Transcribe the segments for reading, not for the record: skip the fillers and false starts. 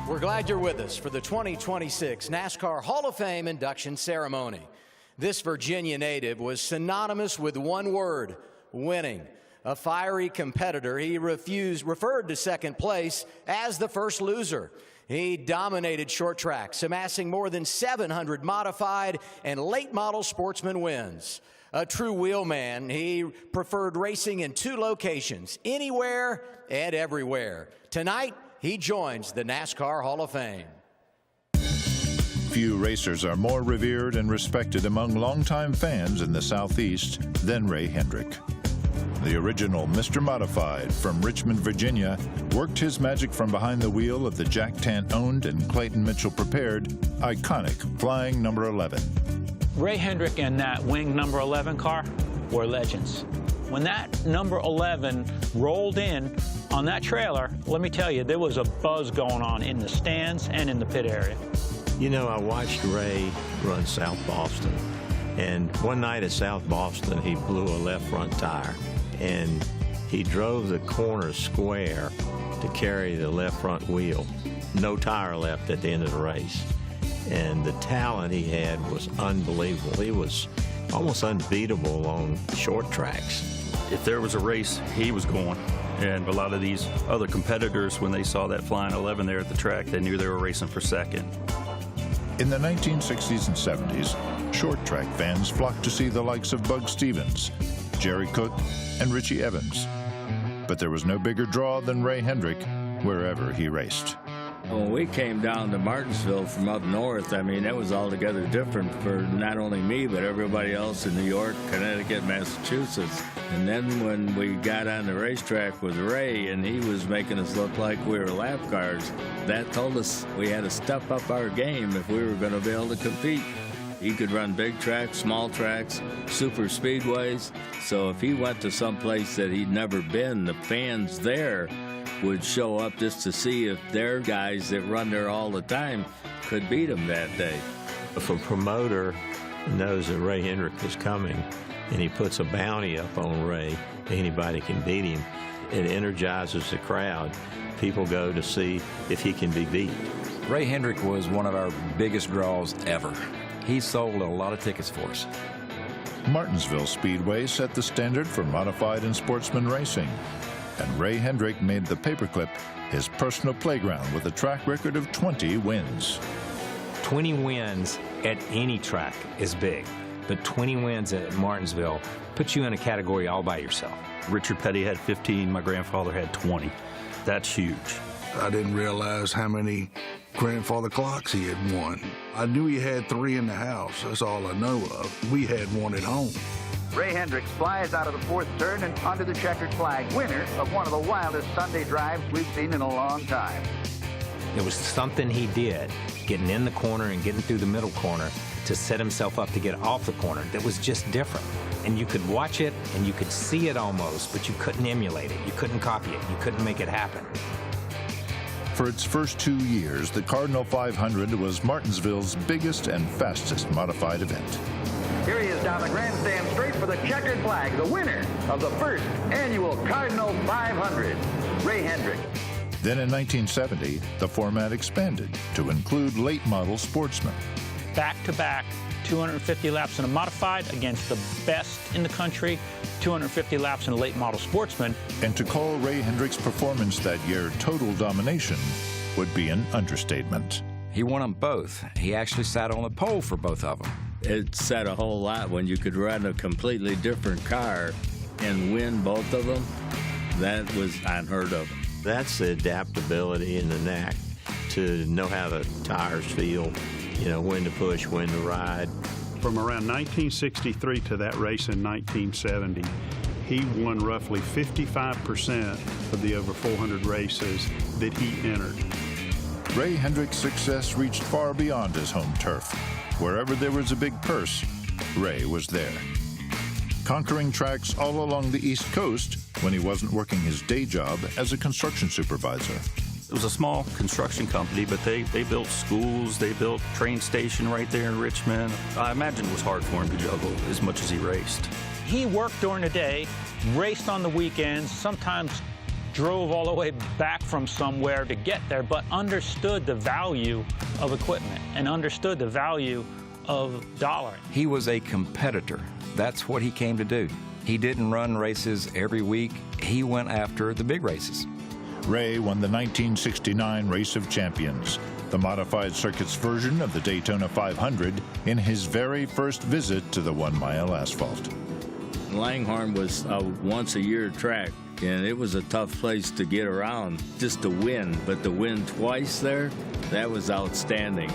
We're glad you're with us for the 2026 NASCAR Hall of Fame induction ceremony. This Virginia native was synonymous with one word: winning. A fiery competitor, he referred to second place as the first loser. He dominated short tracks, amassing more than 700 modified and late model sportsman wins. A true wheelman, he preferred racing in two locations, anywhere and everywhere. Tonight, he joins the NASCAR Hall of Fame. Few racers are more revered and respected among longtime fans in the Southeast than Ray Hendrick. The original Mr. Modified from Richmond, Virginia, worked his magic from behind the wheel of the Jack Tant-owned and Clayton Mitchell-prepared iconic Flying Number 11. Ray Hendrick and that wing number 11 car were legends. When that number 11 rolled in on that trailer, let me tell you, there was a buzz going on in the stands and in the pit area. You know, I watched Ray run South Boston, and one night at South Boston, he blew a left front tire, and he drove the corner square to carry the left front wheel. No tire left at the end of the race. And the talent he had was unbelievable. He was almost unbeatable on short tracks. If there was a race, he was going. And a lot of these other competitors, when they saw that Flying 11 there at the track, they knew they were racing for second. In the 1960s and 70s, short track fans flocked to see the likes of Bug Stevens, Jerry Cook, and Richie Evans. But there was no bigger draw than Ray Hendrick wherever he raced. When we came down to Martinsville from up north, I mean, that was altogether different for not only me, but everybody else in New York, Connecticut, Massachusetts. And then when we got on the racetrack with Ray and he was making us look like we were lap cars, that told us we had to step up our game if we were going to be able to compete. He could run big tracks, small tracks, super speedways. So if he went to some place that he'd never been, the fans there would show up just to see if their guys that run there all the time could beat him that day. If a promoter knows that Ray Hendrick is coming and he puts a bounty up on Ray, anybody can beat him, it energizes the crowd. People go to see if he can be beat. Ray Hendrick was one of our biggest draws ever. He sold a lot of tickets for us. Martinsville Speedway set the standard for modified and sportsman racing, and Ray Hendrick made the paperclip his personal playground with a track record of 20 wins. 20 wins at any track is big, but 20 wins at Martinsville puts you in a category all by yourself. Richard Petty had 15, my grandfather had 20. That's huge. I didn't realize how many grandfather clocks he had won. I knew he had 3 in the house, that's all I know of. We had one at home. Ray Hendrick flies out of the fourth turn and onto the checkered flag, winner of one of the wildest Sunday drives we've seen in a long time. It was something he did, getting in the corner and getting through the middle corner to set himself up to get off the corner, that was just different. And you could watch it and you could see it almost, but you couldn't emulate it. You couldn't copy it. You couldn't make it happen. For its first 2 years, the Cardinal 500 was Martinsville's biggest and fastest modified event. Here he is down the grandstand straight for the checkered flag, the winner of the first annual Cardinal 500, Ray Hendrick. Then in 1970, the format expanded to include late model sportsmen. Back-to-back 250 laps in a modified against the best in the country, 250 laps in a late model sportsman. And to call Ray Hendrick's performance that year total domination would be an understatement. He won them both. He actually sat on the pole for both of them. It said a whole lot when you could run a completely different car and win both of them. That was unheard of. That's the adaptability and the knack to know how the tires feel, you know, when to push, when to ride. From around 1963 to that race in 1970, he won roughly 55% of the over 400 races that he entered. Ray Hendrick's success reached far beyond his home turf. Wherever there was a big purse, Ray was there. Conquering tracks all along the East Coast when he wasn't working his day job as a construction supervisor. It was a small construction company, but they built schools, they built a train station right there in Richmond. I imagine it was hard for him to juggle as much as he raced. He worked during the day, raced on the weekends, sometimes drove all the way back from somewhere to get there, but understood the value of equipment and understood the value of dollaring. He was a competitor. That's what he came to do. He didn't run races every week. He went after the big races. Ray won the 1969 Race of Champions, the modified circuit's version of the Daytona 500, in his very first visit to the 1 mile asphalt. Langhorne was a once-a-year track, and it was a tough place to get around just to win, but to win twice there, that was outstanding.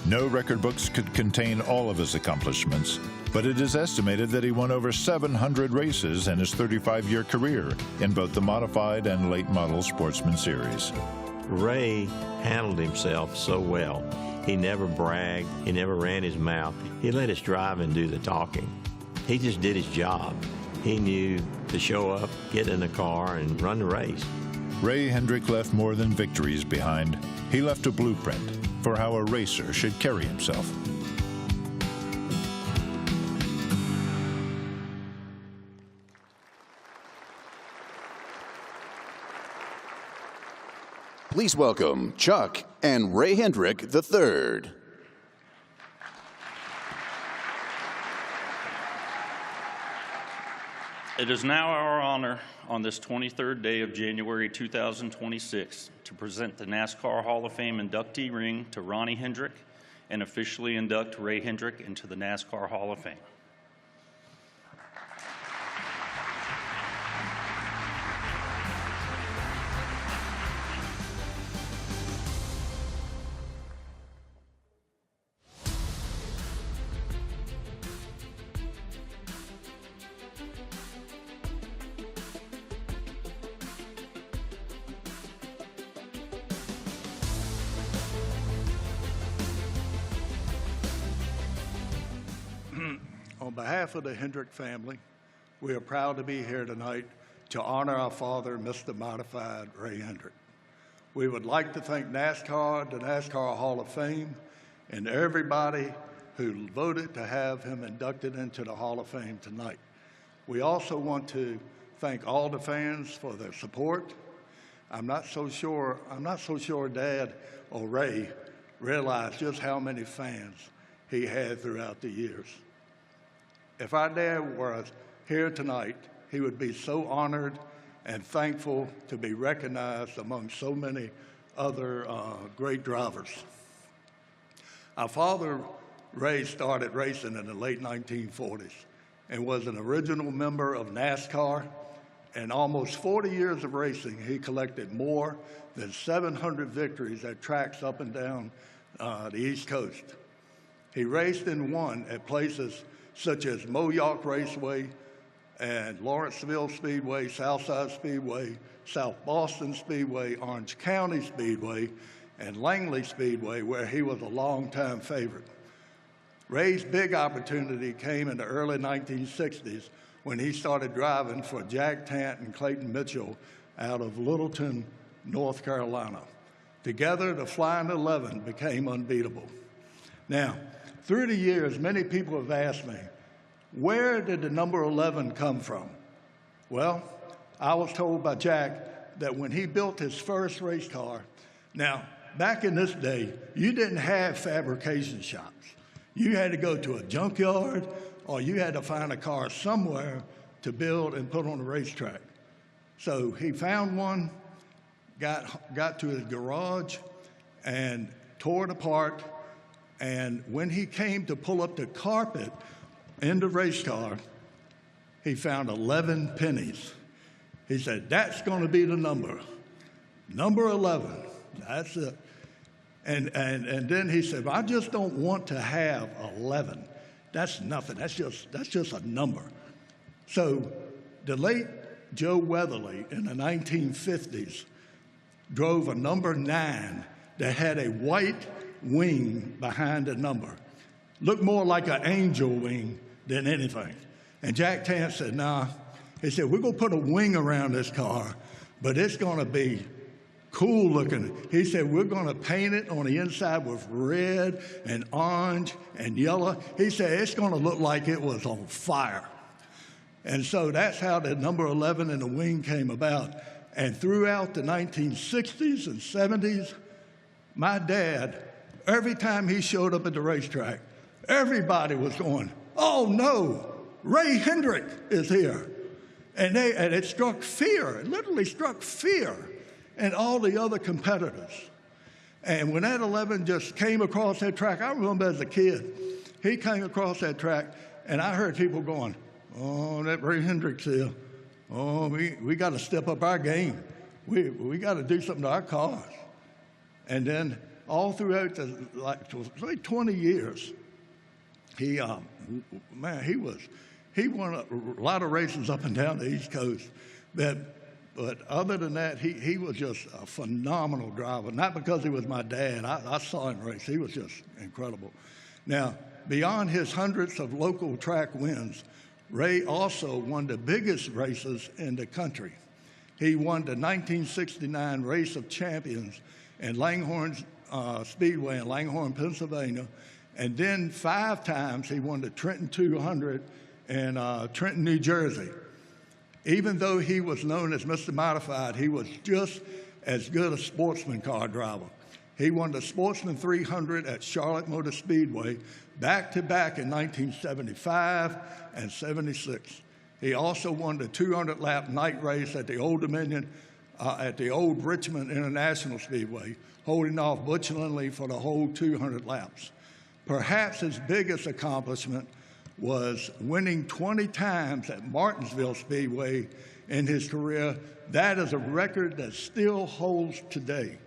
No record books could contain all of his accomplishments, but it is estimated that he won over 700 races in his 35-year career in both the modified and late model Sportsman series. Ray handled himself so well. He never bragged. He never ran his mouth. He let us drive and do the talking. He just did his job. He knew to show up, get in the car, and run the race. Ray Hendrick left more than victories behind. He left a blueprint for how a racer should carry himself. Please welcome Chuck and Ray Hendrick III. It is now our honor on this 23rd day of January 2026 to present the NASCAR Hall of Fame inductee ring to Ronnie Hendrick and officially induct Ray Hendrick into the NASCAR Hall of Fame. On behalf of the Hendrick family, we are proud to be here tonight to honor our father, Mr. Modified Ray Hendrick. We would like to thank NASCAR, the NASCAR Hall of Fame, and everybody who voted to have him inducted into the Hall of Fame tonight. We also want to thank all the fans for their support. I'm not so sure Dad or Ray realized just how many fans he had throughout the years. If our dad were here tonight, he would be so honored and thankful to be recognized among so many other great drivers. Our father, Ray, started racing in the late 1940s and was an original member of NASCAR. In almost 40 years of racing, he collected more than 700 victories at tracks up and down the East Coast. He raced and won at places such as Moyock Raceway and Lawrenceville Speedway, Southside Speedway, South Boston Speedway, Orange County Speedway, and Langley Speedway, where he was a longtime favorite. Ray's big opportunity came in the early 1960s when he started driving for Jack Tant and Clayton Mitchell out of Littleton, North Carolina. Together, the Flying 11 became unbeatable. Now, through the years, many people have asked me, where did the number 11 come from? Well, I was told by Jack that when he built his first race car, now, back in this day, you didn't have fabrication shops. You had to go to a junkyard or you had to find a car somewhere to build and put on a racetrack. So he found one, got to his garage and tore it apart. And when he came to pull up the carpet in the race car, he found 11 pennies. He said, that's going to be the number. Number 11, that's it. And then he said, I just don't want to have 11. That's nothing. That's just a number. So the late Joe Weatherly in the 1950s drove a number 9 that had a white wing behind the number. Looked more like an angel wing than anything. And Jack Tant said, nah. He said, we're going to put a wing around this car, but it's going to be cool looking. He said, we're going to paint it on the inside with red and orange and yellow. He said, it's going to look like it was on fire. And so that's how the number 11 in the wing came about. And throughout the 1960s and 70s, my dad, every time he showed up at the racetrack, everybody was going, "Oh no, Ray Hendrick is here." And it struck fear, it literally struck fear in all the other competitors. And when that 11 just came across that track, I remember as a kid, he came across that track, and I heard people going, "Oh, that Ray Hendrick's here. Oh, we got to step up our game. We got to do something to our cars." And then all throughout the like 20 years, he won a lot of races up and down the East Coast. But other than that, he was just a phenomenal driver. Not because he was my dad. I saw him race. He was just incredible. Now, beyond his hundreds of local track wins, Ray also won the biggest races in the country. He won the 1969 Race of Champions in Langhorne Speedway in Langhorne, Pennsylvania. And then 5 times he won the Trenton 200 in Trenton, New Jersey. Even though he was known as Mr. Modified, he was just as good a sportsman car driver. He won the Sportsman 300 at Charlotte Motor Speedway back-to-back in 1975 and 76. He also won the 200-lap night race at the Old Dominion, at the old Richmond International Speedway, holding off Butch Lindley for the whole 200 laps. Perhaps his biggest accomplishment was winning 20 times at Martinsville Speedway in his career. That is a record that still holds today.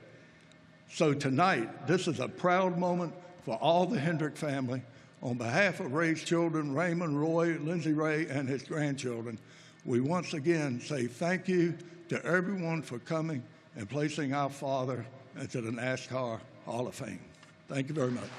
So tonight, this is a proud moment for all the Hendrick family. On behalf of Ray's children, Raymond, Roy, Lindsay Ray, and his grandchildren, we once again say thank you to everyone for coming and placing our father into the NASCAR Hall of Fame. Thank you very much.